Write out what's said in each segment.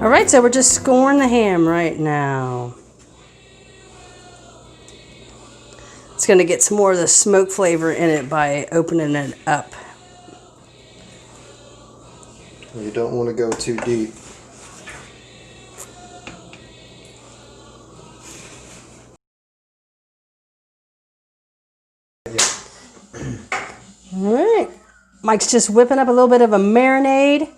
All right, so we're just scoring the ham right now. It's going to get some more of the smoke flavor in it by opening it up. You don't want to go too deep. All right, Mike's just whipping up a little bit of a marinade.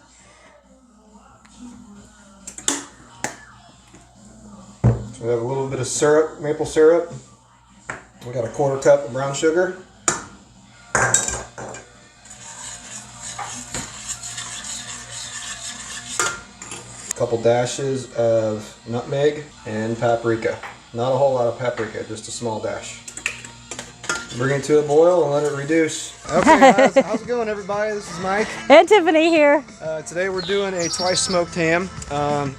So we have a little bit of syrup, maple syrup. We got a 1/4 cup of brown sugar. A couple dashes of nutmeg and paprika. Not a whole lot of paprika, just a small dash. Bring it to a boil and let it reduce. Okay, how's it going, everybody? This is Mike. And Tiffany here. Today we're doing a twice smoked ham.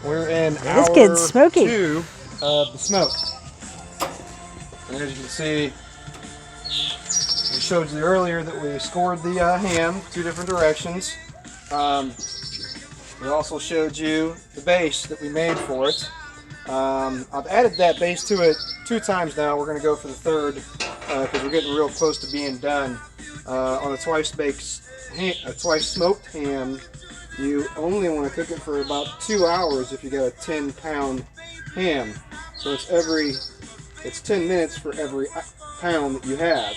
We're in This kid's smoky. 2 of the smoke. And as you can see, we showed you earlier that we scored the ham 2 different directions. We also showed you the base that we made for it. I've added that base to it 2 times now. We're going to go for the 3rd because we're getting real close to being done. On a twice smoked ham, you only want to cook it for about 2 hours if you got a 10-pound ham. So it's 10 minutes for every pound that you have,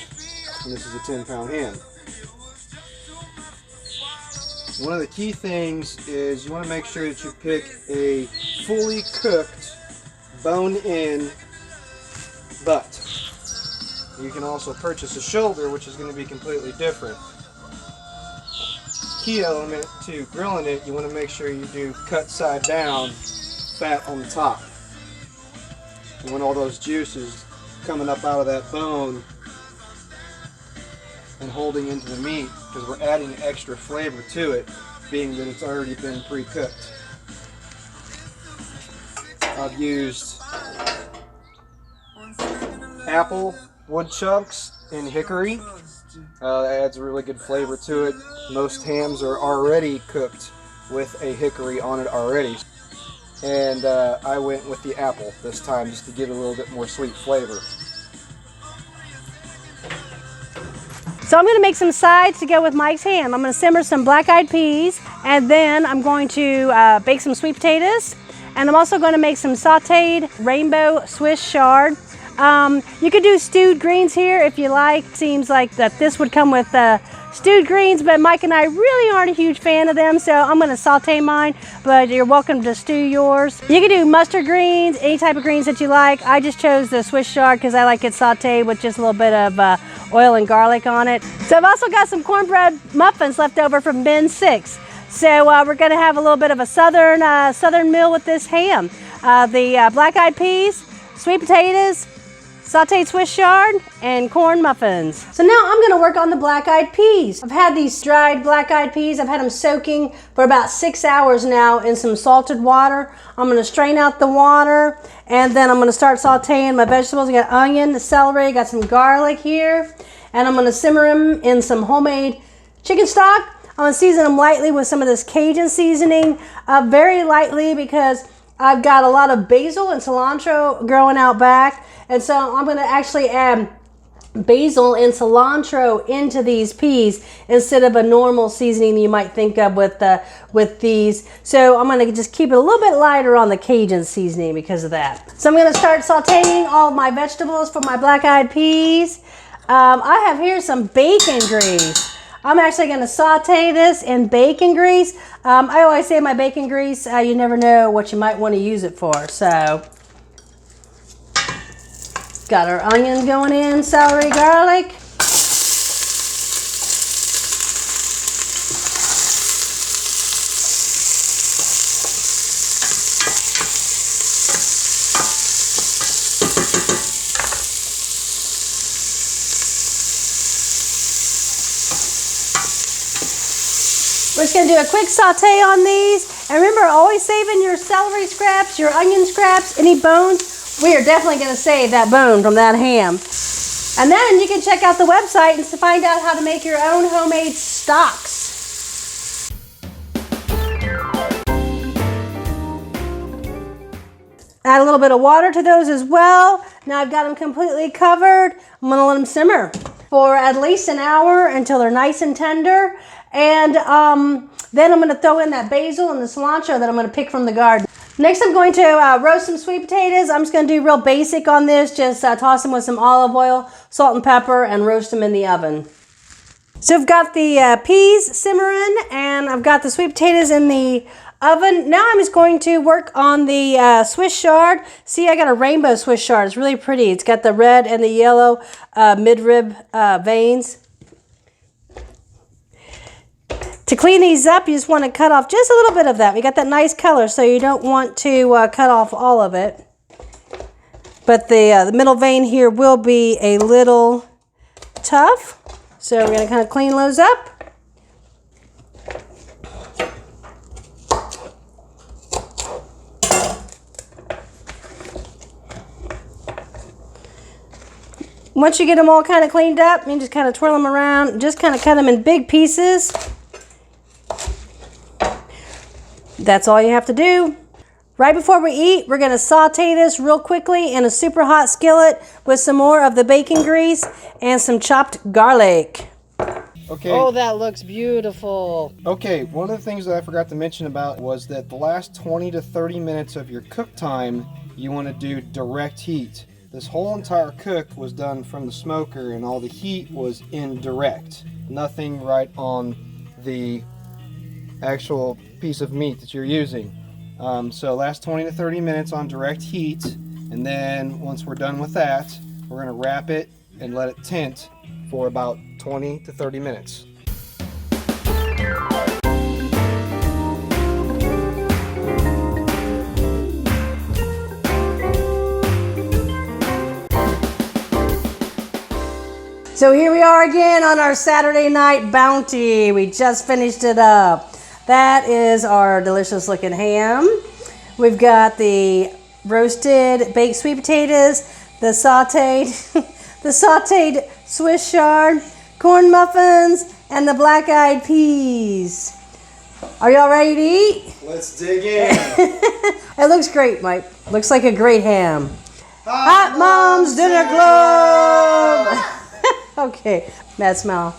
and this is a 10-pound ham. One of the key things is you want to make sure that you pick a fully cooked, bone-in butt. You can also purchase a shoulder, which is going to be completely different. Key element to grilling it, you want to make sure you do cut side down, fat on the top. You want all those juices coming up out of that bone and holding into the meat, because we're adding extra flavor to it, being that it's already been pre-cooked. I've used apple wood chunks and hickory. That adds a really good flavor to it. Most hams are already cooked with a hickory on it already. And I went with the apple this time just to give it a little bit more sweet flavor. So I'm going to make some sides to go with Mike's ham. I'm going to simmer some black-eyed peas, and then I'm going to bake some sweet potatoes, and I'm also going to make some sauteed rainbow Swiss chard. You could do stewed greens here if you like. Seems like that this would come with stewed greens, but Mike and I really aren't a huge fan of them, so I'm going to saute mine, but you're welcome to stew yours. You can do mustard greens, any type of greens that you like. I just chose the Swiss chard because I like it sauteed with just a little bit of oil and garlic on it. So I've also got some cornbread muffins left over from bin 6. So we're going to have a little bit of a southern meal with this ham. The black-eyed peas, sweet potatoes, sauteed Swiss chard, and corn muffins. So now I'm going to work on the black-eyed peas. I've had these dried black-eyed peas. I've had them soaking for about 6 hours now in some salted water. I'm going to strain out the water, and then I'm going to start sauteing my vegetables. I got onion, celery, got some garlic here, and I'm going to simmer them in some homemade chicken stock. I'm going to season them lightly with some of this Cajun seasoning, very lightly, because I've got a lot of basil and cilantro growing out back, and so I'm going to actually add basil and cilantro into these peas instead of a normal seasoning you might think of with these. So I'm going to just keep it a little bit lighter on the Cajun seasoning because of that. So I'm going to start sauteing all of my vegetables for my black-eyed peas. I have here some bacon grease. I'm actually going to saute this in bacon grease. I always say my bacon grease, you never know what you might want to use it for. So, got our onion going in, celery, garlic. We're just going to do a quick saute on these. And remember, always saving your celery scraps, your onion scraps, any bones. We are definitely going to save that bone from that ham. And then you can check out the website and find out how to make your own homemade stocks. Add a little bit of water to those as well. Now I've got them completely covered. I'm gonna let them simmer for at least an hour until they're nice and tender. And then I'm gonna throw in that basil and the cilantro that I'm gonna pick from the garden. Next I'm going to roast some sweet potatoes. I'm just gonna do real basic on this. Just toss them with some olive oil, salt and pepper, and roast them in the oven. So I've got the peas simmering and I've got the sweet potatoes in the oven. Now I'm just going to work on the Swiss chard. See, I got a rainbow Swiss chard. It's really pretty. It's got the red and the yellow midrib veins. To clean these up, you just want to cut off just a little bit of that. We got that nice color, so you don't want to cut off all of it. But the middle vein here will be a little tough. So we're going to kind of clean those up. Once you get them all kind of cleaned up, you just kind of twirl them around, just kind of cut them in big pieces. That's all you have to do. Right before we eat, we're going to saute this real quickly in a super hot skillet with some more of the bacon grease and some chopped garlic. Okay. Oh, that looks beautiful. Okay, one of the things that I forgot to mention about was that the last 20 to 30 minutes of your cook time, you want to do direct heat. This whole entire cook was done from the smoker and all the heat was indirect. Nothing right on the actual piece of meat that you're using. So last 20 to 30 minutes on direct heat, and then once we're done with that, we're going to wrap it and let it tint for about 20 to 30 minutes. So here we are again on our Saturday night bounty. We just finished it up. That is our delicious looking ham. We've got the roasted baked sweet potatoes, the sauteed, the sauteed Swiss chard, corn muffins, and the black-eyed peas. Are y'all ready to eat? Let's dig in. It looks great, Mike. Looks like a great ham. Hot Mom's Dinner Club. Okay, bad smell.